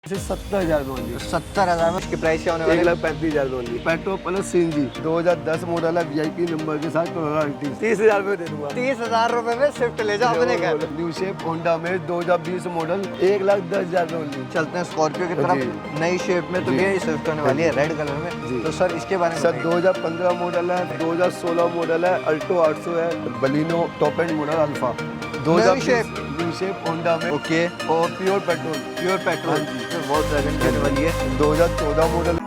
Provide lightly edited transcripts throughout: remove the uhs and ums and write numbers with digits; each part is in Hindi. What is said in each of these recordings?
70,000 में ओनली। 70,000 में इसकी प्राइस क्या होने वाली है? 1,35,000 में only. Petrol plus CNG 2010 model है, वीआईपी नंबर के साथ 30,000 में दे दूंगा। 30,000 रुपए में स्विफ्ट ले जाओ अपने घर। न्यू शेप होंडा में 2020 मॉडल 1,10,000 में ओनली। चलते हैं स्कॉर्पियो की तरफ। नई शेप में तो जी। ये स्विफ्ट होने वाली है रेड कलर में। जी। तो सर इसके बारे में सर बताइए। 2015 मॉडल है, 2016 मॉडल है, अल्टो 800 है, Baleno top end model Alpha. नई शेप। न्यू शेप होंडा में ओके, और प्योर पेट्रोल। Pure petrol. हाँ जी। तो बहुत प्रेजेंट होने वाली है। 2014 model.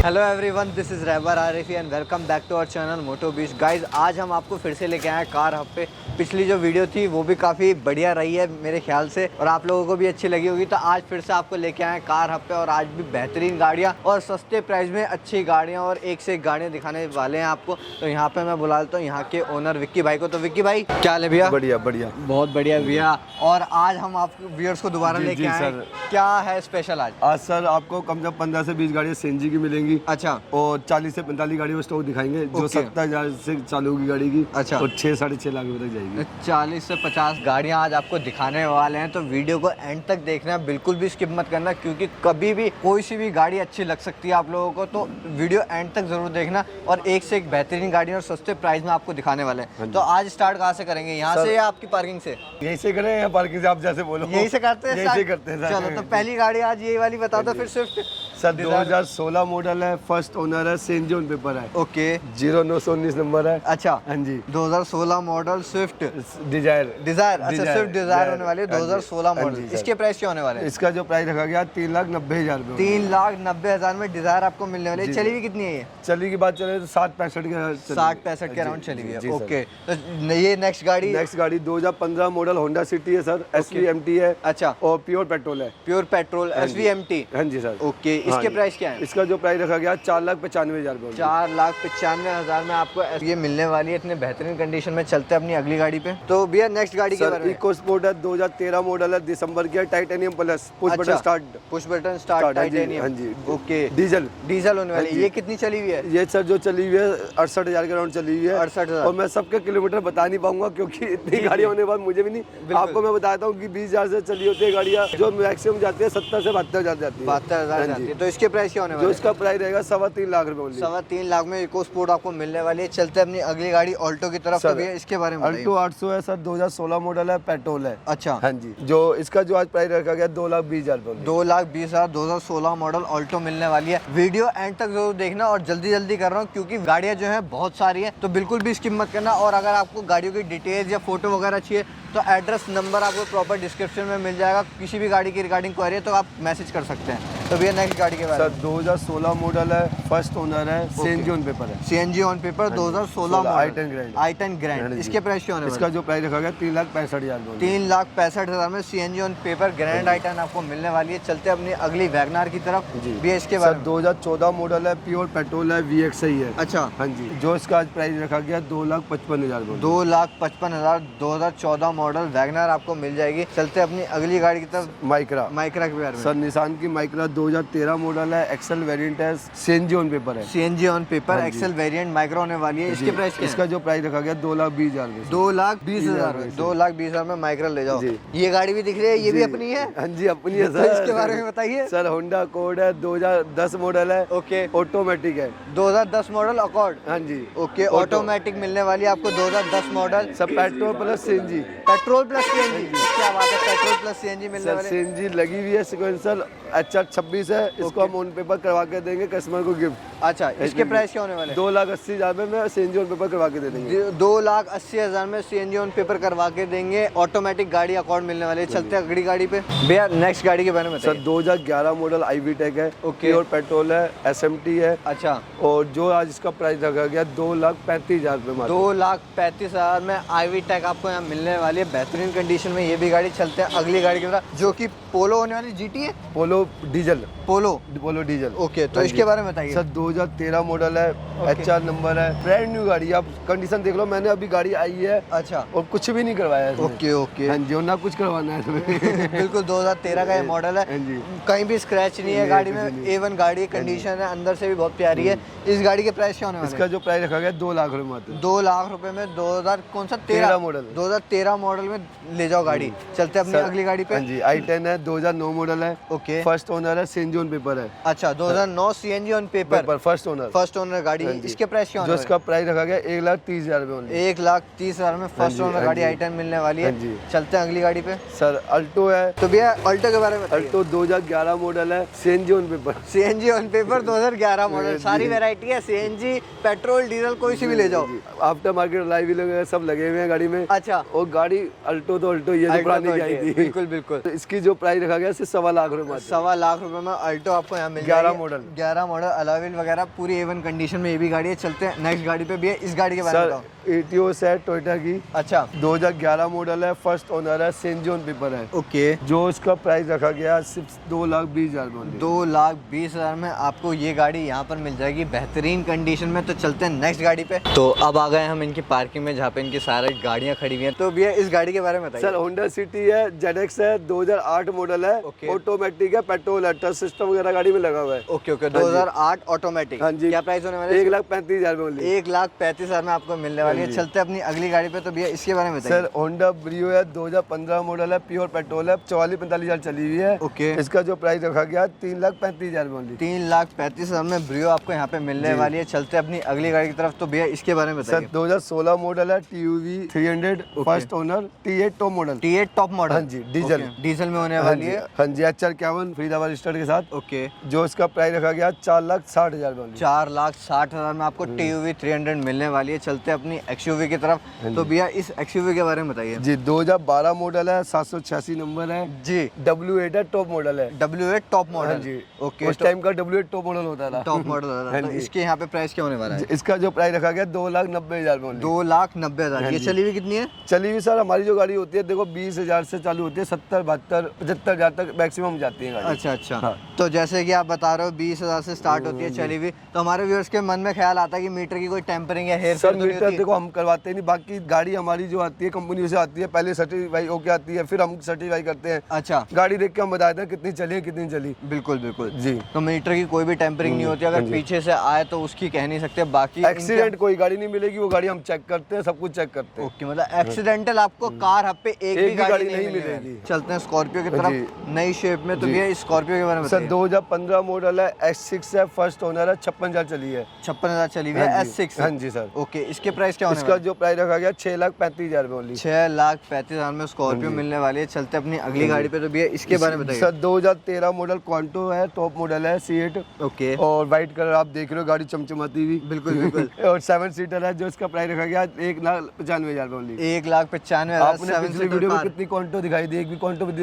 Hello everyone, this is Rahbar Arifi and welcome back to our channel Moto Beach. Guys, आज हम आपको फिर से लेके आए हैं कार हब पे। पिछली जो वीडियो थी वो भी काफ़ी बढ़िया रही है मेरे ख्याल से, और आप लोगों को भी अच्छी लगी होगी। तो आज फिर से आपको लेके आए हैं कार हब पे, और आज भी बेहतरीन गाड़ियाँ और सस्ते प्राइस में अच्छी गाड़ियाँ और एक से एक गाड़ियाँ दिखाने वाले हैं आपको। तो यहाँ पे मैं बुला लेता हूँ यहाँ के ओनर विक्की भाई को। तो विक्की भाई, क्या हाल है भैया? बढ़िया बढ़िया। बहुत बढ़िया भैया। और आज हम आपको व्यूअर्स को दोबारा जी, लेके जी, आए हैं। सर। क्या है स्पेशल आज? आज सर आपको कम से कम 15 से 20 गाड़ियाँ सीएनजी की मिलेंगी, अच्छा, और 40 से 45 गाड़ियों स्टॉक दिखाएंगे जो ओके। 70,000 से चालू होगी गाड़ी की। अच्छा। और 6-6.5 लाख रुपए तक जाएगी। 40 से 50 गाड़ियां आज आपको दिखाने वाले हैं। तो वीडियो को एंड तक देखना, बिल्कुल भी स्किप मत करना, क्योंकि कभी भी कोई सी भी गाड़ी अच्छी लग सकती है आप लोगों को। तो वीडियो एंड तक जरूर देखना, और एक से एक बेहतरीन गाड़ी और सस्ते प्राइस में आपको दिखाने वाले हाँ हैं। जी। तो आज स्टार्ट कहाँ से करेंगे? यहाँ सर- से या आपकी पार्किंग से? यहीं से करें या पार्किंग से, आप जैसे बोलो। यहीं से करते हैं यहीं से start? करते हैं सर। चलो, तो पहली गाड़ी आज ये वाली बता दो, फिर स्विफ्ट। सर 2016 मॉडल है, फर्स्ट ओनर है, सीएनजी ऑन पेपर है, ओके, 0919 नंबर है। अच्छा। हाँ जी। 2016 मॉडल स्विफ्ट डिजायर। डिजायर। अच्छा, डिजायर, स्विफ्ट डिजायर होने वाली है हाँ जी। 2016 हाँ मॉडल। जी, सर। इसके प्राइस क्या होने वाले हैं? इसका जो प्राइस रखा गया 3,90,000 रुपये। 3,90,000 में डिजायर आपको मिलने वाली है। जी। चली हुई कितनी है ये? चली की बात चले तो 60-65 के 60-65 के अराउंड चली हुई है। ओके, तो ये नेक्स्ट गाड़ी। नेक्स्ट गाड़ी 2015 मॉडल होंडा सिटी है सर, SVMT है। अच्छा, और प्योर पेट्रोल है। प्योर पेट्रोल हाँ जी। SVMT। हाँ जी सर। ओके, हाँ इसके जी। प्राइस क्या है? इसका जो प्राइस रखा गया 4,95,000 रुपये। 4,95,000 में आपको ये मिलने वाली है इतने बेहतरीन कंडीशन में। चलते हैं अपनी अगली गाड़ी पे। तो भैया नेक्स्ट गाड़ी के बारे सर में। इको स्पोर्ट है, 2013 मॉडल है, दिसंबर की है, टाइटेनियम प्लस, पुश अच्छा। Button start. Push button start हाँ जी, टाइटेनियम। हाँ जी। Okay, diesel. डीजल होने वाली हाँ है। जी। ये कितनी चली हुई है? ये सर जो चली हुई है 68,000 के अराउंड चली हुई है। 68,000। और मैं सबके किलोमीटर बता नहीं पाऊंगा, क्योंकि इतनी गाड़ियां होने के बाद मुझे भी नहीं। आपको मैं बताता हूँ कि 20,000 से चली होती है गाड़ियाँ, जो मैक्सिमम जाती है 70 से 72,000 जाती है। 72,000 हाँ जाती जी। है। तो इसके प्राइस क्या होने जो वाले हैं? इसका प्राइस रहेगा 3.25 लाख रुपए ओनली। 3.25 लाख में इको स्पोर्ट आपको मिलने वाली है। चलते हैं अपनी अगली गाड़ी ऑल्टो की तरफ। सर, तो भैया इसके बारे में बताइए। अल्टो 800 है सर, 2016 मॉडल है, पेट्रोल है। अच्छा, हाँ जी। जो इसका जो आज प्राइस रखा गया 2,20,000 रुपए। 2,20,000 2016 मॉडल ऑल्टो मिलने वाली है। वीडियो एंड तक जरूर देखना, और जल्दी जल्दी कर रहा हूँ क्योंकि गाड़ियाँ जो है बहुत सारी हैं, तो बिल्कुल भी स्किप मत करना। और अगर आपको गाड़ियों की डिटेल्स या फोटो वगैरह चाहिए तो एड्रेस नंबर आपको प्रॉपर डिस्क्रिप्शन में मिल जाएगा। किसी भी गाड़ी की रिगार्डिंग क्वेरी है तो आप मैसेज कर सकते हैं। तो भैया नेक्स्ट गाड़ी के बारे सर में। 2016 मॉडल है, फर्स्ट ओनर है, सीएनजी ऑन पेपर है। CNG on paper 2016 i10 Grand। i10 हाँ ग्रैंड। जी। इसके प्राइस क्या होने वाले? इसका जो प्राइस रखा गया 3,65,000 रुपए। 3,65,000 में CNG on paper grand i10 आपको मिलने वाली है। चलते हैं अपनी अगली वैगनार की तरफ। जी। भैया इसके सर बारे में। 2014 मॉडल है, प्योर पेट्रोल है, VXI है। अच्छा, हाँ जी। जो इसका आज प्राइस रखा गया 2,55,000 रुपए। 2,55,000 2014 मॉडल वैगनार आपको मिल जाएगी। चलते हैं अपनी अगली गाड़ी की तरफ, माइक्रा। माइक्रा के बारे में। सर निसान की माइक्रा 2013 मॉडल है, एक्सेल वेरिएंट है, सीएनजी ऑन पेपर है। CNG ऑन पेपर हाँ जी। एक्सेल वेरिएंट माइक्रा होने वाली है। इसके जी। प्राइस क्या है? इसका जो प्राइस रखा गया 2,20,000 रुपए। 2,20,000 रुपए। 2,20,000 में माइक्रा ले जाओ। जी। ये गाड़ी भी दिख रही है, ये भी जी। अपनी है। हाँ जी, अपनी है तो सर। इसके बारे में बताइए। सर होंडा कोड है, 2010 मॉडल है, ओके, ऑटोमेटिक है। 2010 मॉडल अकॉर्ड। हाँ जी। Okay, auto. ऑटोमेटिक मिलने वाली है आपको 2010 मॉडल। सब petrol plus CNG. Petrol plus CNG। क्या बात है, पेट्रोल प्लस CNG मिलने सर वाले। सीएनजी लगी हुई है, सिक्वेंसर HR 26 है। इसको हम ऑन पेपर करवा के देंगे कस्टमर को गिफ्ट। अच्छा, इसके प्राइस क्या होने वाले? 2,80,000 में सीएनजी ऑन पेपर करवा के दे देंगे। 2,80,000 में CNG ऑन पेपर करवा के देंगे। ऑटोमेटिक गाड़ी अकॉर्ड मिलने वाली है। चलते हैं अगली गाड़ी पे। भैया नेक्स्ट गाड़ी के बारे में सर बताइए। 2011 मॉडल IVTEC है, ओके। प्योर पेट्रोल है, SMT है। अच्छा, और जो आज इसका प्राइस रखा गया 2,35,000 रुपए मात्र। 2,35,000 में IVTEC आपको यहाँ मिलने वाली है बेहतरीन कंडीशन में। ये भी गाड़ी। चलते हैं अगली गाड़ी की तरफ, जो कि पोलो होने वाली GT है। पोलो डीजल, पोलो पोलो डीजल। ओके, तो हाँ इसके जी। बारे में बताइए। सर 2013 मॉडल है, HR नंबर है, ब्रांड न्यू गाड़ी है। आप कंडीशन देख लो, मैंने अभी गाड़ी आई है अच्छा, और कुछ भी नहीं करवाया है इसमें। Okay okay. हाँ जी, और ना कुछ करवाना है इसमें। बिल्कुल 2013 का ये मॉडल है, हाँ जी। कहीं भी स्क्रैच नहीं है नहीं, गाड़ी कुछ में, नहीं। A1 गाड़ी कंडीशन है, अंदर से भी बहुत प्यारी है। इस गाड़ी के प्राइस क्या होने वाले इसका जो प्राइस रखा गया 2 लाख रुपए मात्र। 2 लाख रुपए में 2000 कौन सा 13 मॉडल। 2013 मॉडल में ले जाओ गाड़ी। चलते अपनी सर, अगली गाड़ी पे। हाँ जी, i10 है, 2009 मॉडल है। ओके, फर्स्ट ओनर है, CNG ऑन पेपर है। अच्छा 2009 CNG on paper, first owner. First owner गाड़ी हाँ है। जी। इसके प्राइस क्या जो होने इसका प्राइस रखा गया 1,30,000 रुपए ओनली। 1,30,000 में फर्स्ट जी, ओनर हाँ गाड़ी जी। i10 मिलने वाली है। हाँ जी। चलते हैं अगली गाड़ी पे। सर अल्टो है, तो भैया अल्टो के बारे में बताइए। अल्टो 2011 मॉडल है, CNG on paper. CNG on paper 2011 model, जी। सारी वैरायटी है, CNG पेट्रोल डीजल कोई सी भी ले जाओ। आफ्टर मार्केट लाइव वगैरह सब लगे हुए हैं गाड़ी में। अच्छा, और गाड़ी अल्टो तो अल्टो ये जो अल्टो पुरानी तो की आई अल्टो है, थी। बिल्कुल बिल्कुल। तो इसकी जो प्राइस रखा गया सिर्फ 1.25 लाख रुपए मात्र। 1.25 लाख रुपए में अल्टो आपको यहाँ मिल 11 जाएगी। मॉडल। 11 मॉडल, अलॉय व्हील वगैरह पूरी A1 कंडीशन में ये भी गाड़ी है। चलते हैं नेक्स्ट गाड़ी पे भी है। इस गाड़ी के बारे में सर बताओ। एटियोस है टोयोटा की, अच्छा 2011 मॉडल है, फर्स्ट ओनर है, CNG ऑन पेपर है। ओके, जो इसका प्राइस रखा गया सिर्फ 2,20,000 में। 2,20,000 में आपको ये गाड़ी यहाँ पर मिल जाएगी बेहतरीन कंडीशन में। तो चलते हैं नेक्स्ट गाड़ी पे। तो अब आ गए हम इनकी पार्किंग में जहाँ पे इनकी सारी गाड़ियाँ खड़ी हुई हैं। तो भैया इस गाड़ी के बारे में बताइए। सर होंडा सिटी है, ZX है, 2008 मॉडल है, ओके। ऑटोमेटिक है, पेट्रोल है, टच सिस्टम वगैरह गाड़ी में लगा हुआ है। Okay okay, 2008 automatic. हाँ जी। क्या प्राइस होने वाला है? 1,35,000 में ओनली। 1,35,000 में आपको मिलने वाली है। चलते हैं अपनी अगली गाड़ी पे। तो भैया इसके बारे में बताइए। सर होंडा ब्रियो है, 2015 मॉडल है, प्योर पेट्रोल है, 44-45,000 चली हुई है। ओके, इसका जो प्राइस रखा गया 3,35,000 में ओनली। 3,35,000 में ब्रियो आपको यहाँ पे मिलने वाली है। चलते हैं अपनी अगली गाड़ी की तरफ। तो भैया इसके बारे में सर बताइए। 2016 मॉडल है, TUV 300, first owner, T8 top model. T8 top model. हाँ जी, डीजल। ओके, डीजल में होने हाँ वाली जी, है। हाँ जी, HR51 फरीदाबाद स्टार्ट के साथ। ओके, जो इसका प्राइस रखा गया 4,60,000 में ओनली। 4,60,000 में आपको TUV 300 मिलने वाली है। चलते हैं अपनी XUV की तरफ। तो भैया इस XUV के बारे में बताइए। जी 2012 मॉडल है, 786 नंबर है, जी, W8 है, टॉप मॉडल है। W8 top model. हाँ जी, ओके, उस टाइम का W8 टॉप मॉडल होता था। टॉप मॉडल होता था। हाँ तो जी। इसके यहाँ पे प्राइस क्या होने वाला है? इसका जो प्राइस रखा गया 2,90,000 में ओनली। 2,90,000। ये चली हुई कितनी है? चली हुई सर हमारी जो गाड़ी होती है देखो 20,000 से चालू होती है, 70, 72, 75,000 तक मैक्सिमम जाती है गाड़ी। अच्छा अच्छा। हाँ। तो जैसे कि आप बता रहे हो 20,000 से स्टार्ट होती है चली हुई, तो हमारे व्यूअर्स के मन में ख्याल आता है कि मीटर की कोई टेम्परिंग या हेयर सर मीटर देखो हम करवाते नहीं, बाकी गाड़ी हमारी जो आती है कंपनी से आती है, पहले सर्टिफाई होके आती है, फिर हम सर्टिफाई करते हैं। अच्छा, गाड़ी देख के हम बताते हैं कितनी चली है कितनी चली। बिल्कुल बिल्कुल जी, तो मीटर की कोई भी टेम्परिंग नहीं होती। अगर पीछे से आए तो उसकी कह नहीं सकते। बाकी एक्सीडेंट कोई गाड़ी नहीं मिलेगी, वो गाड़ी हम चेक करते हैं, सब कुछ चेक करते हैं। ओके, मतलब एक्सीडेंटल आपको कार हब पे एक भी गाड़ी नहीं मिलेगी। चलते हैं स्कॉर्पियो की तरफ नई शेप में। तो भैया स्कॉर्पियो के बारे में सर बताइए। 2015 मॉडल है, S6 है, फर्स्ट ओनर है, 56,000 चली है। 56,000 चली हुई है, हाँ जी, S6। हाँ जी सर। ओके, इसके प्राइस क्या होने इसका जो प्राइस रखा गया 6,35,000 में ओनली। 6,35,000 में स्कॉर्पियो मिलने वाली है। चलते अपनी अगली गाड़ी पे। तो भैया इसके बारे में बताइए। सर 2013 मॉडल क्वांटो है, टॉप मॉडल है, C8 ओके, और व्हाइट कलर आप देख रहे हो, गाड़ी चमचमाती हुई। बिल्कुल बिल्कुल। और 7 सीटर है, जो इसका प्राइस रखा गया 1,95,000 में ओनली। 1,95,000। आपने पिछली वीडियो में कितनी क्वांटो दिखाई दी, एक भी क्वांटो बिल्कुल,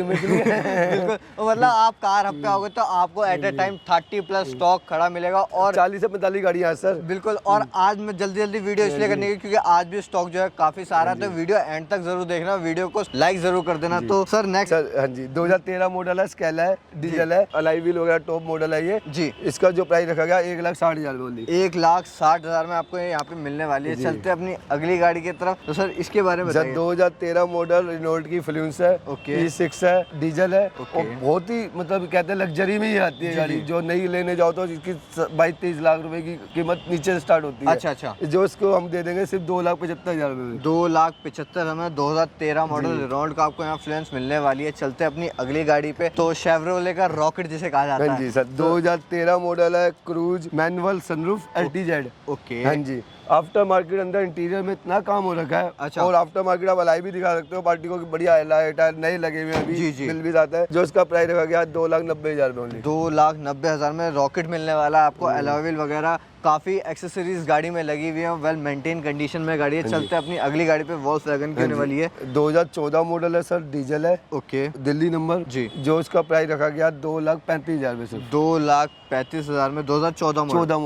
मतलब आप कार हब पे आओगे तो आपको एट ए टाइम 30+ स्टॉक खड़ा मिलेगा। और 40 से 45 गाड़ियाँ हैं सर। बिल्कुल, और आज मैं जल्दी जल्दी वीडियो इसलिए करने की क्योंकि आज भी स्टॉक जो है काफी सारा है। तो वीडियो एंड तक जरूर देखना, वीडियो को लाइक जरूर कर देना। तो सर नेक्स्ट। सर हाँ जी 2013 मॉडल है, स्केला है, डीजल है, अलाई व्हील वगैरह टॉप मॉडल है ये जी। इसका जो प्राइस रखा गया 1,60,000 में ओनली। 1,60,000 में आपको यहाँ पे मिलने वाली है। चलते हैं अपनी अगली गाड़ी की तरफ। तो सर इसके बारे में सर बताइए। 2013 मॉडल रेनॉल्ट की फ्लूंस है, ओके। E6 है, डीजल है, ओके। और बहुत ही मतलब कहते हैं लग्जरी में ही आती है गाड़ी। जो नई लेने जाओ तो इसकी 22-23 लाख रुपए की कीमत नीचे से स्टार्ट होती है। अच्छा अच्छा। जो इसको हम दे देंगे सिर्फ 2,75,000 में। 2,75,000 में 2013 मॉडल रेनॉल्ट का आपको यहाँ फ्लुएंस मिलने वाली है। चलते हैं अपनी अगली गाड़ी पे। तो शेवरोले का रॉकेट जिसे कहा जाता हाँ है। जी सर 2013 मॉडल है, cruise, manual, sunroof, LTZ। Okay, हाँ जी, आफ्टर मार्केट अंदर इंटीरियर में इतना काम हो रखा है। अच्छा। और आफ्टर मार्केट आप अलाई भी दिखा सकते हो पार्टी को कि बढ़िया लाइट है, नए लगे हुए हैं अभी। जी, जी। बिल भी आता है। जो इसका प्राइस रखा गया 2,90,000 में ओनली। 2,90,000 में रॉकेट मिलने वाला है आपको। अलॉय व्हील वगैरह काफी एक्सेसरीज गाड़ी में लगी हुई है, वेल मेंटेन कंडीशन में गाड़ी है। चलते हैं अपनी अगली गाड़ी पे, वॉल्क्सवैगन की होने वाली है। 2014 मॉडल है सर, डीजल है, ओके, दिल्ली नंबर जी। जो इसका प्राइस रखा गया 2,35,000 में सिर्फ। 2,35,000 में 2014 मॉडल। 14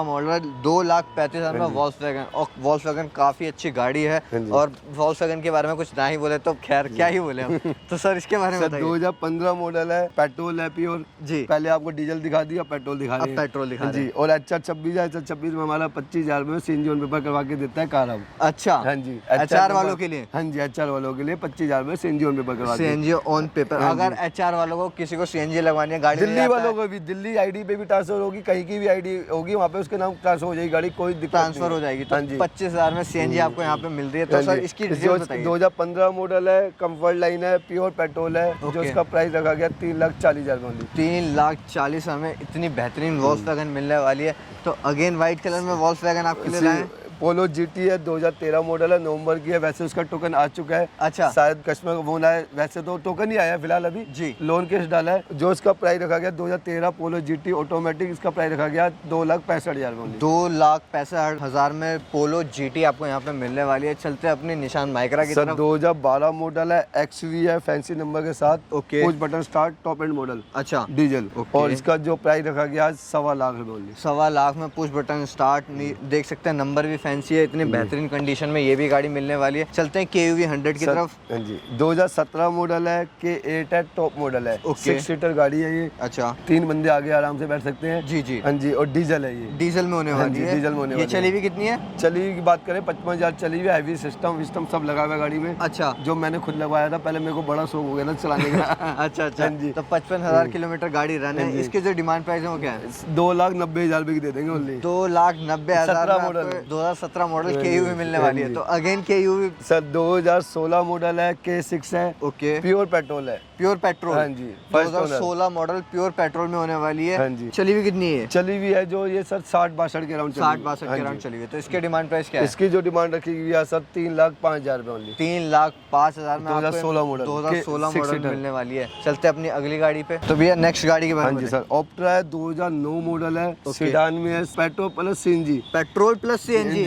मॉडल 2,35,000 में वॉल्क्सवैगन। और वॉल्क्सवैगन काफी अच्छी गाड़ी है, और वॉल्क्सवैगन के बारे में कुछ ना ही बोले तो खैर क्या ही बोले हम। तो सर इसके बारे में सर बताइए। 2015 मॉडल है, पेट्रोल है प्योर जी। पहले आपको डीजल दिखा दिया, पेट्रोल दिखा अब रहे हैं। पेट्रोल दिखा रहे जी। और HR26 में हमारा 25,000 में सीएनजी ऑन पेपर करवा के देता है कार हम। अच्छा, हाँ जी, HR वालों के लिए। हाँ जी, HR वालों के लिए 25,000 में सीएनजी ऑन पेपर करवा देते हैं। CNG on paper. अगर HR वालों को किसी को सीएनजी लगवानी है गाड़ी में, दिल्ली वालों को भी दिल्ली आईडी पे भी ट्रांसफर होगी, कहीं की भी आईडी होगी वहाँ पे उसके नाम ट्रांसफर हो जाएगी गाड़ी, कोई दिक्कत ट्रांसफर हो जाएगी। तो 25,000 में सीएनजी आपको यहाँ पे मिल रही है। तो सर इसकी डिटेल बताइए। 2015 मॉडल है, कंफर्ट लाइन है, प्योर पेट्रोल है, जो इसका प्राइस रखा गया 3,40,000 में। 3,40,000 में इतनी बेहतरीन वॉल्क्सवैगन मिलने वाली है। तो अगेन व्हाइट कलर में वॉल्क्सवैगन आपके लिए लाए। पोलो जीटी है, 2013 मॉडल है, नवंबर की है। वैसे उसका टोकन आ चुका है। अच्छा, शायद कस्टमर को फोन आया, वैसे तो टोकन ही आया है फिलहाल अभी जी। लोन केस डाला है। जो इसका प्राइस रखा गया 2013 पोलो जीटी ऑटोमेटिक, इसका प्राइस रखा गया 2,65,000 में। 2,65,000 में पोलो जीटी आपको यहाँ पे मिलने वाली है। चलते हैं अपनी निशान माइक्रा की तरफ। 2012 मॉडल है, XV है, फैंसी नंबर के साथ, okay, push button start, top end model, अच्छा डीजल। और इसका जो प्राइस रखा गया 1.25 लाख रुपए। 1.25 लाख में पुश बटन स्टार्ट। देख सकते हैं नंबर भी फैंसी है, इतनी बेहतरीन कंडीशन में ये भी गाड़ी मिलने वाली है। चलते हैं KUV 100 की तरफ। हाँ जी, 2017 मॉडल है, K8 है, टॉप मॉडल है, 6 सीटर गाड़ी है ये। अच्छा, 3 बंदे आगे आराम से बैठ सकते हैं। जी जी। हाँ जी, और डीजल है ये। डीजल में होने वाली है। डीजल में होने ये वाली चली हुई कितनी है? चली हुई की बात करें 55,000 चली हुई, हैवी सिस्टम विस्टम सब लगा हुआ है गाड़ी में। अच्छा, जो मैंने खुद लगवाया था, पहले मेरे को बड़ा शौक हो गया था चलाने का। अच्छा अच्छा। हाँ जी। तो 55,000 किलोमीटर गाड़ी रन है। इसके जो डिमांड प्राइस है वो क्या है? 2,90,000 रुपए की दे देंगे ओनली। 2,90,000 मॉडल 2017 मॉडल KUV मिलने वाली है। तो अगेन KUV सर 2016 मॉडल है, K6 है, ओके, प्योर पेट्रोल है, प्योर पेट्रोल। हाँ जी, 2016 मॉडल प्योर पेट्रोल में होने वाली है। हाँ जी। चली हुई कितनी है? चली हुई है जो ये सर 60-62 के अराउंड 60-62 के अराउंड चली हुई है। तो इसके डिमांड प्राइस क्या है? इसकी जो डिमांड रखी हुई है सर 3,05,000 रुपए ओनली। 3,05,000 में 2016 मॉडल 2016 6 मॉडल सीटर मिलने वाली है। चलते हैं अपनी अगली गाड़ी पे। तो भैया नेक्स्ट गाड़ी के बारे हाँ में जी सर, ऑप्ट्रा है, 2009 मॉडल है, ओके। सीडान में है, petrol plus CNG. Petrol plus CNG,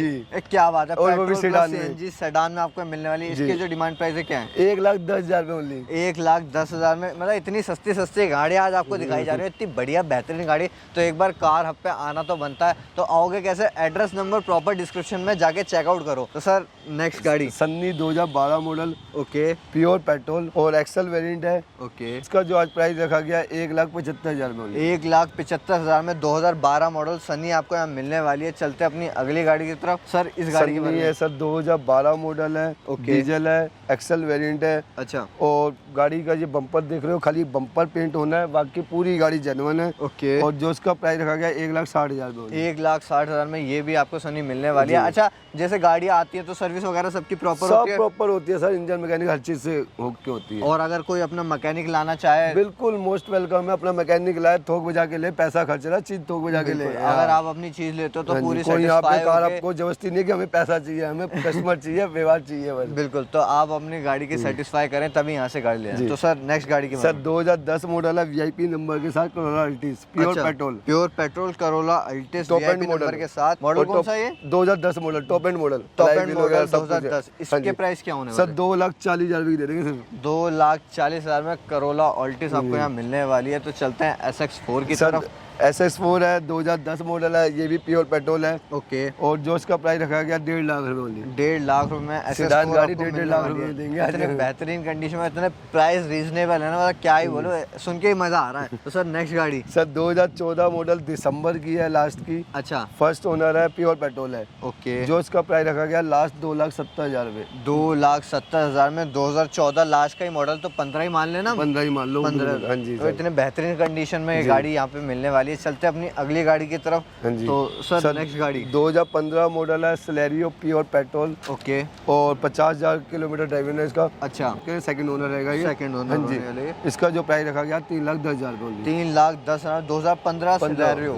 क्या बात है। और वो भी पेट्रोल सीडान प्लस में। सीएनजी सेडान में आपको मिलने वाली है। इसके जो डिमांड प्राइस है क्या है? 1,10,000 रुपए ओनली। 1,10,000 में, मतलब इतनी सस्ती गाड़ी आज आपको दिखाई जा रही है, इतनी बढ़िया बेहतरीन गाड़ी। तो एक बार कार हब पे आना तो बनता है। तो आओगे कैसे? एड्रेस नंबर प्रॉपर डिस्क्रिप्शन में जाके चेकआउट करो। तो सर नेक्स्ट गाड़ी Sunny 2012 model, okay, pure petrol और एक्सल वेरिएंट है। ओके, इसका जो आज प्राइस रखा गया 1,75,000 रुपए ओनली। 1,75,000 में 2012 मॉडल सनी आपको यहाँ मिलने वाली है। चलते हैं अपनी अगली गाड़ी की तरफ। सर इस गाड़ी की सन्नी है सर, 2012 मॉडल है, ओके। डीजल है, एक्सल वेरिएंट है। अच्छा, और गाड़ी का ये बम्पर देख रहे हो, खाली बम्पर पेंट होना है, बाकी पूरी गाड़ी जेन्युइन है। ओके। और जो इसका प्राइस रखा गया 1,60,000 रुपए। 1,60,000 में ये भी आपको सनी मिलने वाली है। अच्छा, जैसे गाड़ी आती है तो सर्विस वगैरह सबकी प्रॉपर सब होती है? प्रॉपर होती है सर, इंजन मैकेनिक हर चीज से होके होती है। और अगर कोई अपना मैकेनिक लाना चाहे? बिल्कुल मोस्ट वेलकम है, अपना मैकेनिक लाए, थोक बजा के ले, पैसा खर्च रहा, चीज थोक बजा के ले। अगर आप अपनी चीज लेते हो तो हाँ जी, पूरी कोई यहाँ पे satisfy कार होके- आपको जबरदस्ती नहीं कि हमें पैसा चाहिए, हमें कस्टमर चाहिए, व्यवहार चाहिए बस। बिल्कुल। तो आप अपनी गाड़ी की सेटिस्फाई करें तभी यहाँ से गाड़ी लें। तो सर नेक्स्ट गाड़ी की सर 2010 मॉडल है, VIP नंबर के साथ, Corolla Altis, pure petrol, pure petrol Corolla Altis top and VIP model number के साथ। मॉडल कौन सा है? 2010 model, top end model, top end model 2010। इसके प्राइस क्या होने वाले? सर 2,40,000 रुपए की दे देंगे सिर्फ। 2,40,000 में करोला अल्टिस आपको यहाँ मिलने वाली है। तो चलते हैं SX4 की सर तरफ। SS4 है, 2010 मॉडल है, ये भी प्योर पेट्रोल है। ओके। और जो इसका प्राइस रखा गया 1.5 लाख रुपए ओनली। 1.5 लाख रुपए में सेडान SS4 गाड़ी आपको 1.5 मिलने लाख वाली रुपए है। में देंगे। इतने बेहतरीन कंडीशन में, इतने प्राइस रीजनेबल है ना, मतलब क्या ही बोलो, सुन के ही मजा आ रहा है। तो सर नेक्स्ट गाड़ी। सर 2014 मॉडल, दिसंबर की है, लास्ट की, अच्छा, फर्स्ट ओनर है, प्योर पेट्रोल है। ओके। जो इसका प्राइस रखा गया लास्ट 2,70,000 रुपए। 2,70,000 में 2014 लास्ट का ही मॉडल, तो 15 ही मान लेना। 15 ही मान लो। 15। हाँ जी तो सर। इतने बेहतरीन कंडीशन में ये गाड़ी यहाँ पे मिलने वाली है। चलते हैं अपनी अगली गाड़ी की तरफ। हाँ जी। तो सर नेक्स्ट गाड़ी। 2015 मॉडल है, सेलेरियो, प्योर पेट्रोल, ओके। और 50,000 किलोमीटर ड्राइविंग है इसका। अच्छा, सेकंड ओनर रहेगा ये। सेकंड ओनर हाँ जी। होने वाले। इसका जो प्राइस रखा गया 3,10,000 रुपए। 3,10,000 2015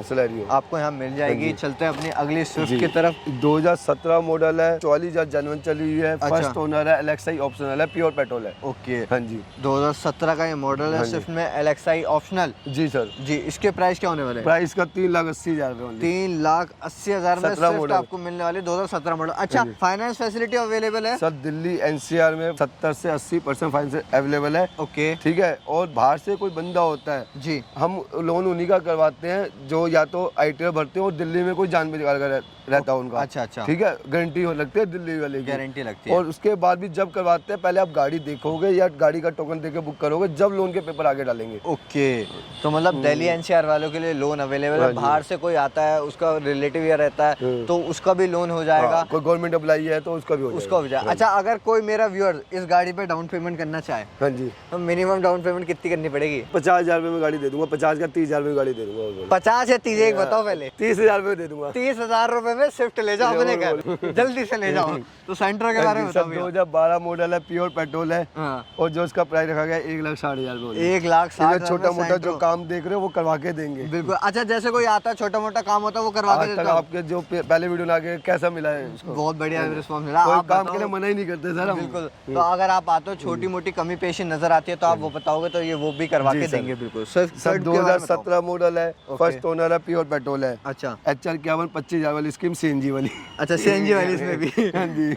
सेलेरियो आपको यहाँ मिल जाएगी। चलते हैं अपनी अगली स्विफ्ट की तरफ। 2017 मॉडल है, 44,000 जेन्युइन चली हुई है, अच्छा। फर्स्ट ओनर है, LXI ऑप्शनल है, प्योर पेट्रोल है। ओके। हाँ जी। 2017 का ये मॉडल है, हाँ जी। स्विफ्ट में LXI ऑप्शनल। जी सर। जी, इसके प्राइस क्या होने होने वाले? प्राइस का 3,80,000 रुपये। 3,80,000 में 17 स्विफ्ट मॉडल आपको मिलने वाली 2017 मॉडल। अच्छा, फाइनेंस फैसिलिटी अवेलेबल है? सर दिल्ली NCR में 70 से 80% फाइनेंस अवेलेबल है। ओके, ठीक है, और बाहर से कोई बंदा होता है जी, हम लोन उन्हीं का करवाते हैं जो या तो ITR भरते हैं और दिल्ली में कोई जान पहचान का रहता है उनका। अच्छा अच्छा, ठीक है, गारंटी लगती है दिल्ली वाले की। गारंटी लगती है। और उसके बाद भी जब करवाते हैं पहले आप गाड़ी देखोगे या गाड़ी का टोकन देके बुक करोगे, जब लोन के पेपर आगे डालेंगे। ओके, तो मतलब दिल्ली NCR वालों के लिए लोन अवेलेबल है। बाहर से कोई आता है, उसका रिलेटिव या रहता है तो उसका भी लोन हो जाएगा। कोई गवर्नमेंट अप्लाई है तो उसका भी हो जाएगा। उसका हो जाएगा। अच्छा, अगर कोई मेरा व्यूअर इस गाड़ी पे डाउन पेमेंट करना चाहे, हाँ जी, तो मिनिमम डाउन पेमेंट कितनी करनी पड़ेगी? 50,000 रुपये में गाड़ी दे दूंगा। 50 का 30,000 रुपये में गाड़ी दे दूंगा। 50 या 30? एक बताओ पहले। 30,000 रुपये दे दूंगा। 30,000 रुपए में स्विफ्ट ले जाओ अपने घर, जल्दी से ले जाओ। तो सेंट्रो के बारे में बताओ भैया। 2012 मॉडल है, प्योर पेट्रोल है। हाँ। और जो इसका प्राइस रखा गया 1,60,000 रुपये। 1,60,000 छोटा मोटा जो काम देख रहे हो वो करवा के देंगे। बिल्कुल। अच्छा, जैसे कोई आता है छोटा मोटा काम होता है वो करवा के आज देता तक हूं। आपके जो पहले वीडियो ना के कैसा मिला है उसको? बहुत बढ़िया रिस्पॉन्स मिला। कोई आप काम बताओ। के लिए मना ही नहीं करते सर हम। बिल्कुल। तो अगर आप आते हो, छोटी मोटी कमी पेशी नजर आती है तो आप वो बताओगे तो ये वो भी करवा के देंगे। बिल्कुल। सर 2017 मॉडल है, फर्स्ट ओनर है, प्योर पेट्रोल है। अच्छा, HR 51 25,000 वाली स्कीम CNG वाली। अच्छा, CNG वाली इसमें भी। हाँ जी,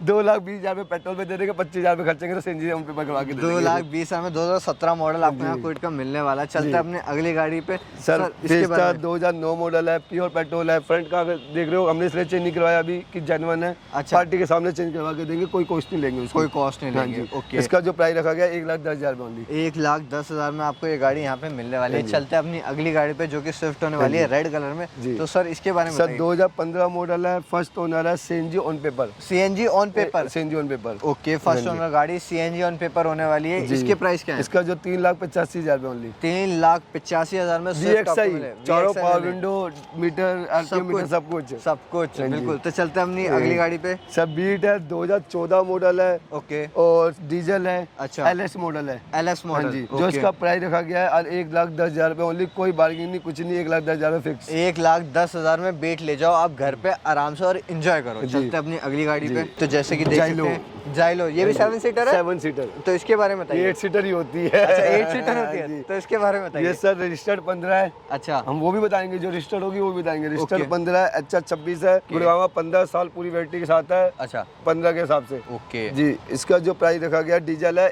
2,20,000 में पेट्रोल पे दे देंगे, 25,000 में खर्चेंगे तो CNG हम पे करवा के दे देंगे। 2,20,000 में 2017 मॉडल आपको यहाँ क्विड का मिलने वाला है। चलते हैं अपने अगली गाड़ी पे। सर इसके बारे में 2009 मॉडल है, प्योर पेट्रोल है। फ्रंट का अगर देख रहे हो हमने इसलिए चेंज नहीं करवाया अभी कि जेन्युइन है। अच्छा। पार्टी के सामने चेंज करवा के देंगे, कोई कॉस्ट नहीं लेंगे उसकी। कोई कॉस्ट नहीं हाँ लेंगे। जी। ओके। इसका जो प्राइस रखा गया 1,10,000 रुपये ओनली। 1,10,000 में आपको ये गाड़ी यहाँ पे मिलने वाली है। चलते हैं अपनी अगली गाड़ी पे जो कि स्विफ्ट होने वाली है रेड कलर में। जी। तो सर इसके बारे में सर बताइए। 2015 मॉडल है, फर्स्ट ओनर है, CNG on paper. CNG on paper? CNG on paper. Okay, first owner गाड़ी CNG ऑन पेपर होने वाली है। इसके प्राइस क्या है? इसका जो 3,85,000 रुपये ओनली। 3,85,000 में स्विफ्ट आपको मिले। चारों power window, meter, RPM meter, सब कुछ। सब कुछ। बिल्कुल। तो चलते हैं अपनी अगली गाड़ी पे। सब बीट है, 2014 मॉडल है। ओके। और डीजल है। अच्छा। LS मॉडल है। LS model. हाँ जी, जो इसका प्राइस रखा गया है 1,10,000 रुपये ओनली। कोई बार्गेनिंग नहीं, कुछ नहीं, 1,10,000 रुपये फिक्स। 1,10,000 में बेट ले जाओ आप घर पे आराम से और एंजॉय करो। चलते हैं अपनी अगली गाड़ी पे। तो जैसे कि देख सकते हैं जाइलो, ये भी 7 सीटर है? 7 सीटर। तो इसके बारे में बताइए। 8 सीटर ही होती है। अच्छा, 8 सीटर होती है। तो इसके बारे में बताइए। ये सर रजिस्टर्ड 15 है। अच्छा, हम वो भी बताएंगे, जो रजिस्टर्ड होगी वो भी बताएंगे। रजिस्टर्ड 15 है, HR 26 है, गुड़गांव 15 साल पूरी वैलिडिटी के साथ है। अच्छा, 15 के हिसाब से। ओके जी। इसका जो प्राइस रखा गया डीजल है,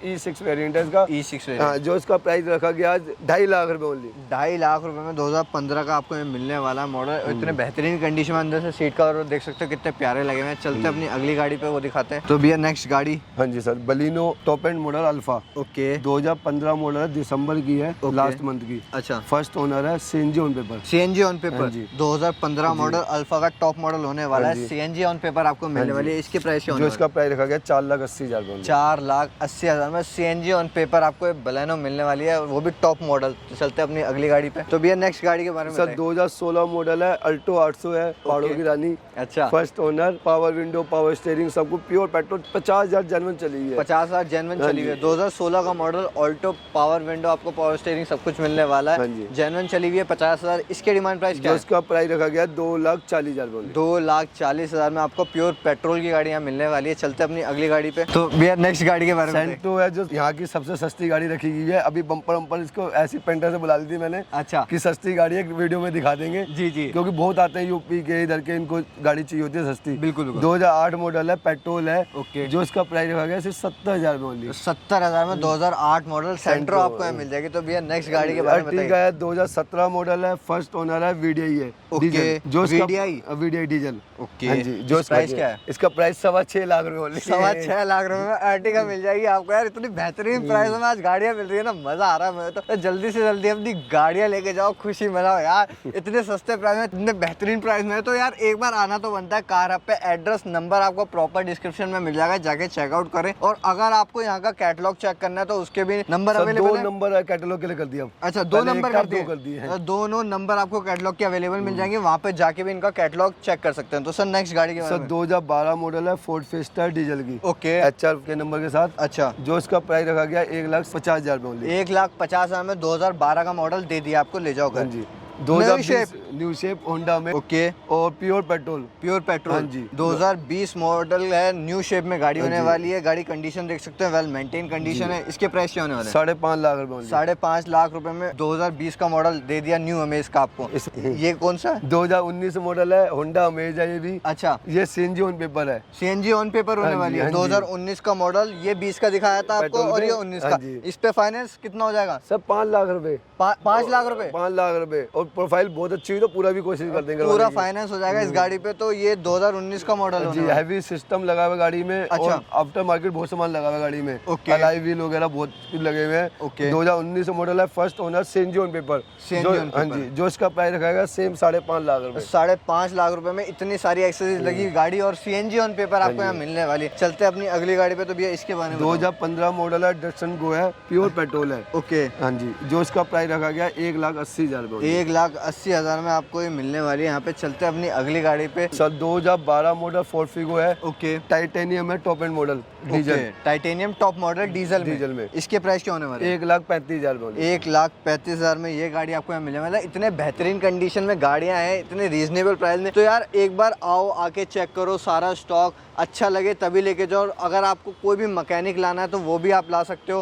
E6 वेरिएंट है इसका। E6 हाँ, जो इसका प्राइस रखा गया आज 2.5 लाख रुपए ओनली। 2.5 लाख रुपए में 2015 का आपको ये मिलने वाला मॉडल। इतने बेहतरीन कंडीशन में अंदर से सीट कवर देख सकते हो कितने प्यारे लगे हुए हैं। चलते हैं अपनी अगली गाड़ी पे, वो दिखाते हैं। तो भैया नेक्स्ट गाड़ी। हाँ जी sir, Baleno top end model Alpha. Okay. 2015 model है, दिसंबर की है, लास्ट मंथ की। अच्छा, फर्स्ट ओनर है, CNG on paper. CNG on paper. हाँ जी। 2015 मॉडल अल्फा का टॉप मॉडल होने वाला है। CNG ऑन पेपर आपको मिलने वाली है। इसकी प्राइस क्या होने जो वाली है? इसका प्राइस रखा गया 4,80,000 रुपये। 4,80,000 में CNG ऑन पेपर आपको बलेनो मिलने वाली है, वो भी टॉप मॉडल। तो चलते हैं अपनी अगली गाड़ी पे। तो भैया नेक्स्ट गाड़ी के बारे में सर बताइए। 2016 मॉडल है, अल्टो 800 है, पहाड़ों की रानी। अच्छा, first owner, power window, power steering, सब कुछ प्योर पेट्रोल। 50,000 जेन्युइन चली हुई है। 50,000 जेन्युइन चली हुई है। 2016 का मॉडल, ऑल्टो, पावर विंडो, आपको पावर स्टीयरिंग सब कुछ मिलने वाला हाँ है। जी। जेन्युइन चली हुई है 50,000। इसके डिमांड प्राइस क्या जो है? इसका प्राइस रखा गया 2,40,000 रुपये। 2,40,000 में आपको प्योर पेट्रोल की गाड़ी यहाँ मिलने वाली है। चलते हैं अपनी अगली गाड़ी पे। तो भैया नेक्स्ट गाड़ी के बारे में बताइए। सेंटो है, जो यहाँ की सबसे सस्ती गाड़ी रखी गई है। अभी बम्पर इसको ऐसी पेंटर से बुला ली थी मैंने अच्छा, कि सस्ती गाड़ी एक वीडियो में दिखा देंगे। जी जी, क्योंकि बहुत आते हैं यूपी के, इधर के, इनको गाड़ी चाहिए होती है सस्ती। बिल्कुल। 2008 मॉडल है, पेट्रोल है। ओके। जो इसका प्राइस रखा गया सिर्फ 70,000 रुपये ओनली। 70,000 में 2008 मॉडल सेंट्रो आपको यहाँ मिल जाएगी। तो भैया नेक्स्ट गाड़ी के बारे में बताइए। अर्टिगा है, 2017 मॉडल है, फर्स्ट ओनर है, VDI है। ओके। डीजल। जो इसका VDI डीजल। ओके। हाँ जी। जो प्राइस क्या है? इसका प्राइस 6.25 लाख रुपए ओनली। 6.25 लाख रुपए में अर्टिगा मिल जाएगी आपको। यार इतनी बेहतरीन प्राइस में आज गाड़ियाँ मिल रही है ना, मजा आ रहा है मुझे तो। जल्दी से जल्दी अपनी गाड़ियाँ लेके जाओ, खुशी मनाओ यार। इतने सस्ते प्राइस में, इतने बेहतरीन प्राइस में, तो यार एक बार आना तो बनता है। कार हब पे एड्रेस नंबर आपको प्रॉपर डिस्क्रिप्शन में मिल जाएगा, जाके चेकआउट करें। और अगर आपको यहाँ का कैटलॉग चेक करना है तो उसके भी नंबर अवेलेबल है। 2 नंबर कैटलॉग के लिए कर दिया। अच्छा, 2 नंबर कर दिए हैं। दोनों नंबर आपको कैटलॉग के अवेलेबल मिल जाएंगे, वहाँ पे जाके भी इनका कैटलॉग चेक कर सकते हैं। तो सर नेक्स्ट गाड़ी के बारे सर में। 2012 मॉडल है, फोर्ड फिएस्टा डीजल की। ओके। HR के नंबर के साथ। अच्छा, जो इसका प्राइस रखा गया 1,50,000 रुपये ओनली। 1,50,000 में 2012 का मॉडल दे दिया आपको, ले जाओ हाँ घर। जी। नई शेप, न्यू शेप होंडा में ओके, और प्योर पेट्रोल। Pure petrol. हाँ जी। 2020 मॉडल है, न्यू शेप में गाड़ी होने वाली है। गाड़ी कंडीशन देख सकते हैं, वेल मेंटेन कंडीशन है। इसके प्राइस क्या होने वाले हैं? 5.5 लाख रुपए। 5.5 लाख रुपए में 2020 का मॉडल दे दिया न्यू अमेज का आपको। ये कौन सा है? 2019 मॉडल है, होंडा अमेज है ये भी। अच्छा, ये सीएनजी ऑन पेपर है। सीएनजी ऑन पेपर होने हाँ जी, वाली है। हाँ जी। 2019 का मॉडल, ये 20 का दिखाया था आपको पेट्रोल और ये पे। 19 हाँ का। जी। इस पे फाइनेंस कितना हो जाएगा? सब 5 लाख रुपए। 5 लाख रुपए। 5 लाख रुपए। और प्रोफाइल बहुत अच्छी हुई तो पूरा भी कोशिश कर देंगे। पूरा फाइनेंस हो जाएगा इस गाड़ी पे। तो ये 2019 का मॉडल जी, होने वाला है। हैवी सिस्टम लगा हुआ है गाड़ी में। अच्छा। और आफ्टर मार्केट बहुत सामान लगा हुआ है गाड़ी में। ओके। अलाई व्हील वगैरह बहुत कुछ लगे हुए हैं। ओके। 2019 मॉडल है, first owner, CNG on paper. CNG on हाँ paper। जी, जो इसका प्राइस रखाएगा सेम 5.5 लाख रुपए। 5.5 लाख रुपए में इतनी सारी एक्सेसरीज लगी गाड़ी और सीएनजी ऑन पेपर आपको यहाँ मिलने वाली है। चलते हैं अपनी अगली गाड़ी पे। तो भैया इसके बारे में बताओ। 2015 मॉडल है, डटसन गो है, प्योर पेट्रोल है। ओके, हाँ जी, जो इसका प्राइस रखा गया 1,80,000 रुपए। 1,80,000 में आपको ये मिलने वाली है। यहाँ पे चलते हैं अपनी अगली गाड़ी पे। सर 2012 मॉडल फोर्ड फिगो है, ओके, टाइटेनियम है, top end model, diesel. Titanium top model diesel में। इसके प्राइस क्या होने वाले हैं? 1,35,000 रुपए। 1,35,000 में ये गाड़ी आपको यहाँ मिलने वाला है। इतने बेहतरीन कंडीशन में गाड़ियाँ हैं, इतने रीजनेबल प्राइस में। तो यार एक बार आओ, आके चेक करो सारा स्टॉक, अच्छा लगे तभी लेके जाओ। और अगर आपको कोई भी मैकेनिक लाना है तो वो भी आप ला सकते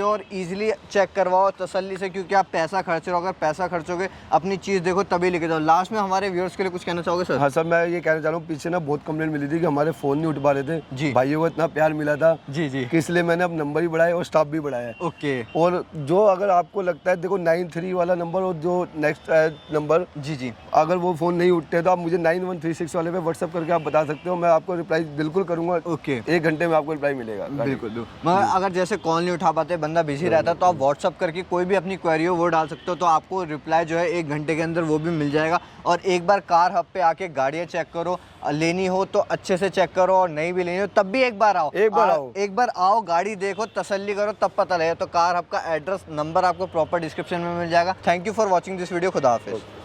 हो, और इजीली चेक करवाओ तसल्ली से, क्योंकि आप पैसा खर्च रहे हो। अगर पैसा खर्चोगे, अपनी चीज़ देखो तभी लेके जाओ। लास्ट में हमारे व्यूअर्स के लिए कुछ कहना चाहोगे सर? हाँ सर, मैं ये कहना चाह रहा हूँ, पीछे ना बहुत कंप्लेंट मिली थी कि हमारे फोन नहीं उठ पा रहे थे जी। भाइयों को इतना प्यार मिला था जी जी, कि इसलिए मैंने अब नंबर भी बढ़ाया और स्टाफ भी बढ़ाया है। ओके। और जो अगर आपको लगता है, देखो 93 वाला नंबर और जो नेक्स्ट नंबर, जी जी, अगर वो फोन नहीं उठते तो आप मुझे 9136 वाले पे व्हाट्सअप करके आप बता सकते हो। मैं आपको रिप्लाई बिल्कुल करूंगा। ओके, 1 घंटे में आपको रिप्लाई मिलेगा। बिल्कुल। मगर अगर जैसे कॉल नहीं उठा पाते, बंदा बिजी रहता है, तो आप व्हाट्सअप करके कोई भी अपनी क्वेरी हो वो डाल सकते हो। तो आपको रिप्लाई जो है 1 घंटे के अंदर वो भी मिल जाएगा। और एक बार कार हब पे आके गाड़ियाँ चेक करो, लेनी हो तो अच्छे से चेक करो, और नहीं भी लेनी हो तब भी एक बार आओ। एक बार आओ, गाड़ी देखो, तसल्ली करो, तब पता लगे। तो कार हब का एड्रेस, नंबर आपको प्रॉपर डिस्क्रिप्शन में मिल जाएगा। Thank you for watching this video. खुदा हाफिज़।